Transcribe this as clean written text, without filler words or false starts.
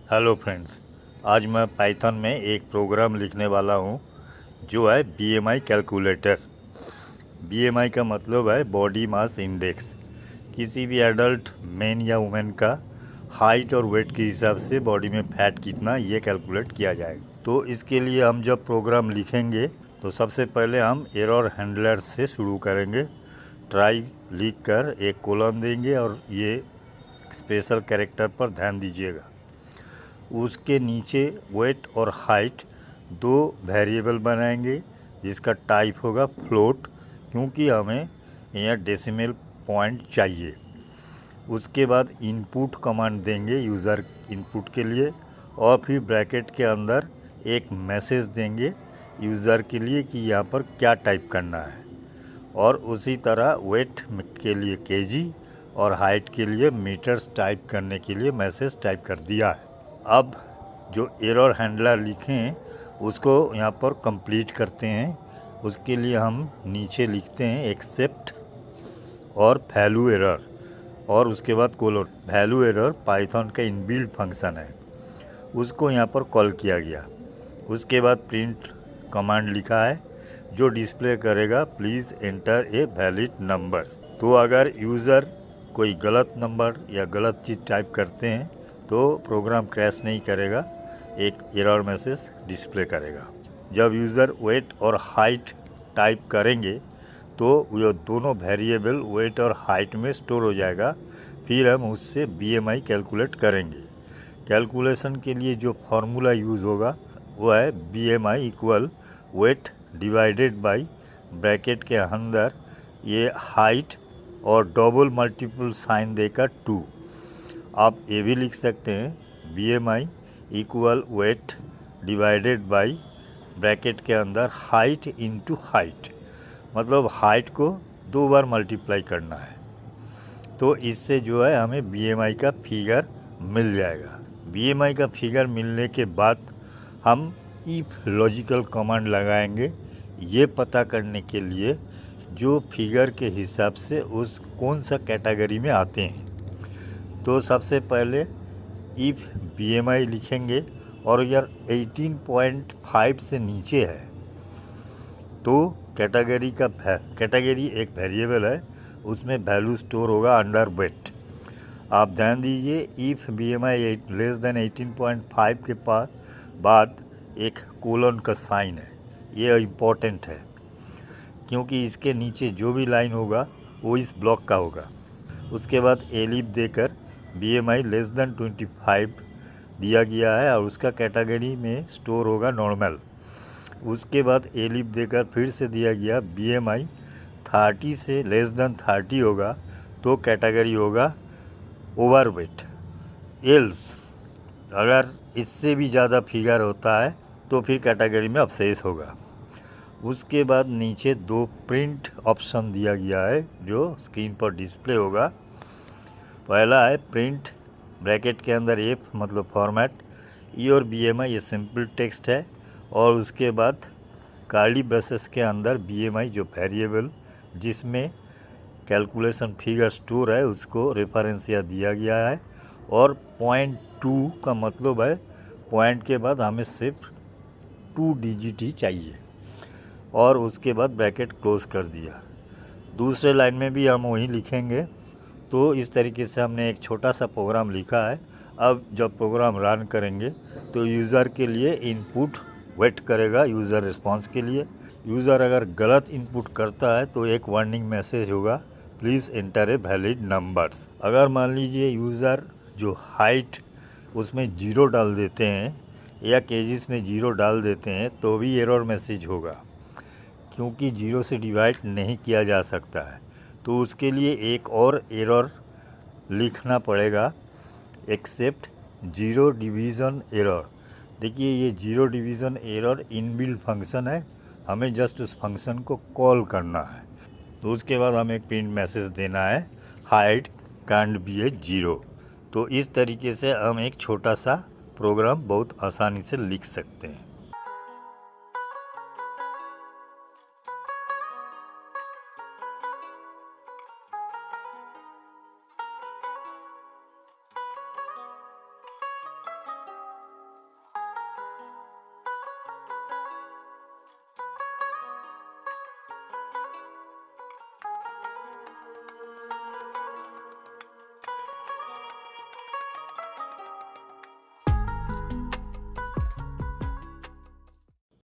Hello friends, आज मैं Python में एक प्रोग्राम लिखने वाला हूँ जो है बीएमआई कैलकुलेटर। बीएमआई का मतलब है बॉडी मास इंडेक्स। किसी भी एडल्ट मैन या वुमेन का हाइट और वेट के हिसाब से बॉडी में फैट कितना ये कैलकुलेट किया जाएगा। तो इसके लिए हम जब प्रोग्राम लिखेंगे तो सबसे पहले हम एरर हैंडलर से शुरू करेंगे। ट्राई लिख कर एक कोलन देंगे और ये स्पेशल कैरेक्टर पर ध्यान दीजिएगा। उसके नीचे वेट और हाइट दो वेरिएबल बनाएंगे जिसका टाइप होगा फ्लोट, क्योंकि हमें यहाँ डेसिमल पॉइंट चाहिए। उसके बाद इनपुट कमांड देंगे यूज़र इनपुट के लिए और फिर ब्रैकेट के अंदर एक मैसेज देंगे यूज़र के लिए कि यहाँ पर क्या टाइप करना है। और उसी तरह वेट के लिए केजी और हाइट के लिए मीटर्स टाइप करने के लिए मैसेज टाइप कर दिया है। अब जो एरर हैंडलर लिखें उसको यहाँ पर कंप्लीट करते हैं। उसके लिए हम नीचे लिखते हैं एक्सेप्ट और वैल्यू एरर और उसके बाद कोलन। वैल्यू एरर पाइथन का इनबिल्ट फंक्शन है, उसको यहाँ पर कॉल किया गया। उसके बाद प्रिंट कमांड लिखा है जो डिस्प्ले करेगा please enter a valid number. तो अगर यूज़र कोई गलत नंबर या गलत चीज़ टाइप करते हैं तो प्रोग्राम क्रैश नहीं करेगा, एक एरर मैसेज डिस्प्ले करेगा। जब यूज़र वेट और हाइट टाइप करेंगे तो ये दोनों वेरिएबल वेट और हाइट में स्टोर हो जाएगा। फिर हम उससे बीएमआई कैलकुलेट करेंगे। कैलकुलेशन के लिए जो फार्मूला यूज़ होगा वो है BMI equal weight divided by bracket के अंदर ये हाइट और डबल मल्टीपल साइन देकर 2। आप ये भी लिख सकते हैं BMI equal weight divided by bracket के अंदर हाइट इनटू हाइट, मतलब हाइट को 2 बार मल्टीप्लाई करना है। तो इससे जो है हमें बीएमआई का फिगर मिल जाएगा। बीएमआई का फिगर मिलने के बाद हम इफ लॉजिकल कमांड लगाएंगे ये पता करने के लिए जो फिगर के हिसाब से उस कौन सा कैटेगरी में आते हैं। तो सबसे पहले इफ़ बीएमआई लिखेंगे और यार 18.5 से नीचे है तो कैटेगरी एक वेरिएबल है, उसमें वैल्यू स्टोर होगा अंडर वेट। आप ध्यान दीजिए इफ़ बीएमआई लेस देन 18.5 के बाद एक कोलन का साइन है, ये इम्पोर्टेंट है क्योंकि इसके नीचे जो भी लाइन होगा वो इस ब्लॉक का होगा। उसके बाद एलिफ देकर बीएमआई लेस देन 25 दिया गया है और उसका कैटेगरी में स्टोर होगा नॉर्मल। उसके बाद एलिफ देकर फिर से दिया गया बीएमआई 30 से लेस देन 30 होगा तो कैटेगरी होगा ओवरवेट। एल्स अगर इससे भी ज़्यादा फिगर होता है तो फिर कैटेगरी में अपसेस होगा। उसके बाद नीचे 2 प्रिंट ऑप्शन दिया गया है जो स्क्रीन पर डिस्प्ले होगा। पहला है प्रिंट ब्रैकेट के अंदर एफ मतलब फॉर्मेट ई और बीएमआई, ये सिंपल टेक्स्ट है। और उसके बाद कर्ली ब्रेसेस के अंदर बीएमआई जो वेरिएबल जिसमें कैलकुलेशन फिगर स्टोर है उसको रेफरेंस यहाँ दिया गया है। और 0.2 का मतलब है पॉइंट के बाद हमें सिर्फ 2 डिजिट ही चाहिए और उसके बाद ब्रैकेट क्लोज कर दिया। दूसरे लाइन में भी हम वही लिखेंगे। तो इस तरीके से हमने एक छोटा सा प्रोग्राम लिखा है। अब जब प्रोग्राम रन करेंगे तो यूज़र के लिए इनपुट वेट करेगा यूज़र रिस्पांस के लिए। यूज़र अगर गलत इनपुट करता है तो एक वार्निंग मैसेज होगा please enter a valid numbers. अगर मान लीजिए यूज़र जो हाइट उसमें 0 डाल देते हैं या केजीस में 0 डाल देते हैं तो भी एरर मैसेज होगा क्योंकि 0 से डिवाइड नहीं किया जा सकता है। तो उसके लिए एक और एरर लिखना पड़ेगा एक्सेप्ट 0 डिवीज़न एरर। देखिए ये 0 डिवीज़न एरर इनबिल्ट फंक्शन है, हमें जस्ट उस फंक्शन को कॉल करना है। तो उसके बाद हमें एक प्रिंट मैसेज देना है हाइट कांट बी ए 0। तो इस तरीके से हम एक छोटा सा प्रोग्राम बहुत आसानी से लिख सकते हैं।